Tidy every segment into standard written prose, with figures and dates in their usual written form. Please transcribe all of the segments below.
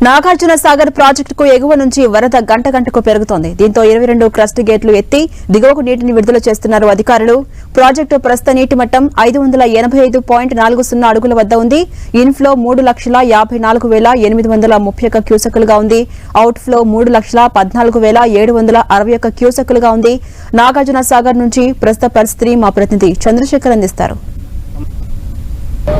నాగార్జున సాగర్ ప్రాజెక్టుకు ఎగువ నుంచి వరద గంట గంటకు పెరుగుతోంది. దీంతో 22 క్రస్ట్ గేట్లు ఎత్తి దిగువకు నీటిని విడుదల చేస్తున్నారు అధికారులు. ప్రాజెక్టు ప్రస్తుత నీటి మట్టం 585.40 అడుగుల వద్ద ఉంది. ఇన్ఫ్లో 3,54,831 క్యూసెక్కులుగా ఉంది. అవుట్ఫ్లో 3,14,761 క్యూసెక్కులుగా ఉంది. నాగార్జున సాగర్ నుంచి ప్రస్తుత పరిస్థితిని మా ప్రతినిధి చంద్రశేఖర్ అందిస్తారు.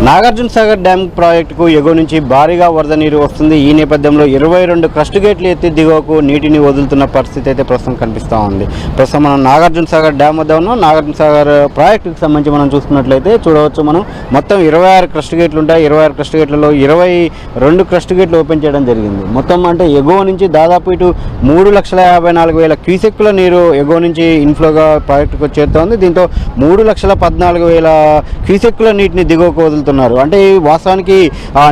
నాగార్జున సాగర్ డ్యామ్ ప్రాజెక్టుకు ఎగువ నుంచి భారీగా వరద నీరు వస్తుంది. ఈ నేపథ్యంలో 22 క్రస్ట్ గేట్లు ఎత్తి దిగువకు నీటిని వదులుతున్న పరిస్థితి అయితే ప్రస్తుతం కనిపిస్తూ ఉంది. ప్రస్తుతం మనం నాగార్జున సాగర్ డ్యామ్ వద్ద ఉన్నాం. నాగార్జున సాగర్ ప్రాజెక్టుకు సంబంధించి మనం చూసుకున్నట్లయితే చూడవచ్చు, మనం మొత్తం 26 క్రస్ట్ గేట్లు ఉంటాయి. 26 క్రస్ట్ గేట్లలో 22 క్రస్ట్ గేట్లు ఓపెన్ చేయడం జరిగింది. మొత్తం అంటే ఎగువ నుంచి దాదాపు ఇటు 3,54,000 క్యూసెక్కుల నీరు ఎగువ నుంచి ఇన్ఫ్లోగా ప్రాజెక్టుకు చేరుతోంది. దీంతో 3,14,000 క్యూసెక్కుల నీటిని దిగువకు వదులుతున్నారు. అంటే వాస్తవానికి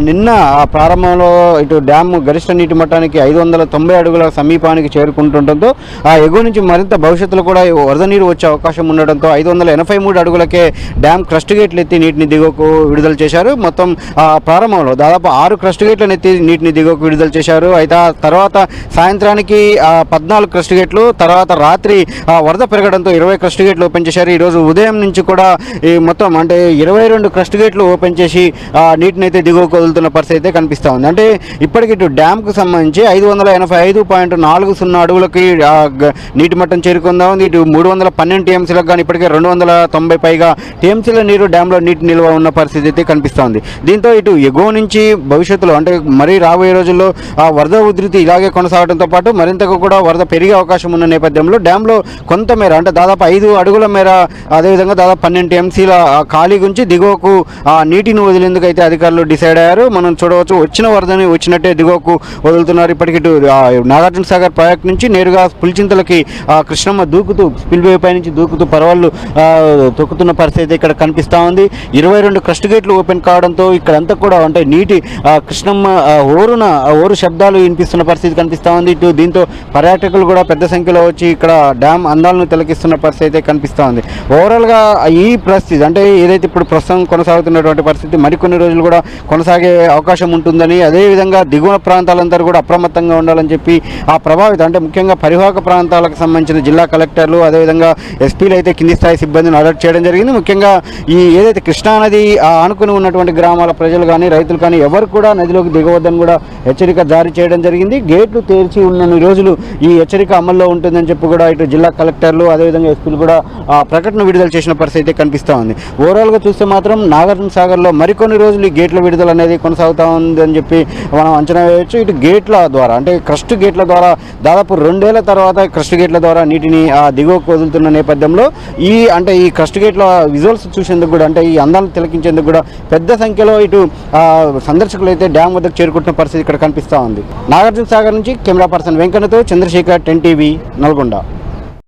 నిన్న ప్రారంభంలో ఇటు డ్యామ్ గరిష్ట నీటి మట్టానికి 590 అడుగుల సమీపానికి చేరుకుంటుండటంతో ఆ ఎగువ నుంచి మరింత భవిష్యత్తులో కూడా వరద నీరు వచ్చే అవకాశం ఉండడంతో 583 అడుగులకే డ్యామ్ క్రస్ట్ గేట్లు ఎత్తి నీటిని దిగువకు విడుదల చేశారు. మొత్తం ప్రారంభంలో దాదాపు 6 క్రస్ట్ గేట్లను ఎత్తి నీటిని దిగువకు విడుదల చేశారు. అయితే తర్వాత సాయంత్రానికి 14 క్రస్ట్ గేట్లు, తర్వాత రాత్రి వరద పెరగడంతో 20 క్రస్ట్ గేట్లు ఓపెన్ చేశారు. ఈరోజు ఉదయం నుంచి కూడా ఈ మొత్తం అంటే 22 క్రస్ట్ గేట్లు ఓపెన్ చేసి నీటిని అయితే దిగువకు వదులుతున్న పరిస్థితి అయితే కనిపిస్తూ ఉంది. అంటే ఇప్పటికి ఇటు డ్యామ్కు సంబంధించి 585.40 అడుగులకి నీటి మట్టం చేరుకుందా ఉంది. ఇటు 312 టీఎంసీలకు కానీ ఇప్పటికే 290 పైగా టీఎంసీల నీరు డ్యాంలో నీటి నిల్వ ఉన్న పరిస్థితి అయితే కనిపిస్తూ ఉంది. దీంతో ఇటు ఎగువ నుంచి భవిష్యత్తులో అంటే మరీ రాబోయే రోజుల్లో వరద ఉధృతి ఇలాగే కొనసాగడంతో పాటు మరింతగా కూడా వరద పెరిగే అవకాశం ఉన్న నేపథ్యంలో డ్యాంలో కొంత మేర అంటే దాదాపు 5 అడుగుల మేర, అదేవిధంగా దాదాపు 12 టీఎంసీల ఖాళీ గురించి దిగువకు నీటిని వదిలేందుకు అయితే అధికారులు డిసైడ్ అయ్యారు. మనం చూడవచ్చు, వచ్చిన వరదని వచ్చినట్టే దిగువకు వదులుతున్నారు. ఇప్పటికి నాగార్జున సాగర్ ప్రాజెక్ట్ నుంచి నేరుగా పులిచింతలకి కృష్ణమ్మ దూకుతూ స్పిల్వే పై నుంచి దూకుతూ పరవాళ్ళు తొక్కుతున్న పరిస్థితి ఇక్కడ కనిపిస్తూ ఉంది. 22 క్రస్ట్ గేట్లు ఓపెన్ కావడంతో ఇక్కడంతా కూడా అంటే నీటి కృష్ణమ్మ ఓరు శబ్దాలు వినిపిస్తున్న పరిస్థితి కనిపిస్తూ ఉంది. దీంతో పర్యాటకులు కూడా పెద్ద సంఖ్యలో వచ్చి ఇక్కడ డ్యామ్ అందాలను తిలకిస్తున్న పరిస్థితి అయితే కనిపిస్తూ ఉంది. ఓవరాల్గా ఈ పరిస్థితి అంటే ఏదైతే ఇప్పుడు ప్రస్తుతం కొనసాగుతున్నటువంటి పరిస్థితి మరికొన్ని రోజులు కూడా కొనసాగే అవకాశం ఉంటుందని, అదేవిధంగా దిగువ ప్రాంతాలందరూ కూడా అప్రమత్తంగా ఉండాలని చెప్పి ఆ ప్రభావిత అంటే ముఖ్యంగా పరివాహక ప్రాంతాలకు సంబంధించిన జిల్లా కలెక్టర్లు అదేవిధంగా ఎస్పీలు అయితే కింది స్థాయి సిబ్బందిని అలర్ట్ చేయడం జరిగింది. ముఖ్యంగా ఈ ఏదైతే కృష్ణానది ఆనుకుని ఉన్నటువంటి గ్రామాల ప్రజలు కానీ రైతులు కానీ ఎవరు కూడా నదిలోకి దిగవద్దని కూడా హెచ్చరిక జారీ చేయడం జరిగింది. గేట్లు తెరిచి ఉన్న రోజులు ఈ హెచ్చరిక అమల్లో ఉంటుందని చెప్పి కూడా ఇటు జిల్లా కలెక్టర్లు అదేవిధంగా ఎస్పీలు కూడా ప్రకటన విడుదల చేసిన పరిస్థితి అయితే కనిపిస్తూ ఉంది. ఓవరాల్గా చూస్తే మాత్రం నాగార్జున సాగర్లో మరికొన్ని రోజులు ఈ గేట్ల విడుదల అనేది కొనసాగుతూ ఉందని చెప్పి మనం అంచనా వేయవచ్చు. ఇటు గేట్ల ద్వారా అంటే క్రస్ట్ గేట్ల ద్వారా దాదాపు 2 ఏళ్ల తర్వాత క్రస్ట్ గేట్ల ద్వారా నీటిని దిగువకు వదులుతున్న నేపథ్యంలో ఈ క్రస్ట్ గేట్ల విజువల్స్ చూసేందుకు కూడా అంటే ఈ అందాలను తిలకించేందుకు కూడా పెద్ద సంఖ్యలో ఇటు సందర్శకులు అయితే డ్యామ్ వద్దకు చేరుకుంటున్న పరిస్థితి ఇక్కడ కనిపిస్తూ ఉంది. నాగార్జున సాగర్ నుంచి కెమెరా పర్సన్ వెంకన్నతో చంద్రశేఖర్, 10 టీవీ, నల్గొండ.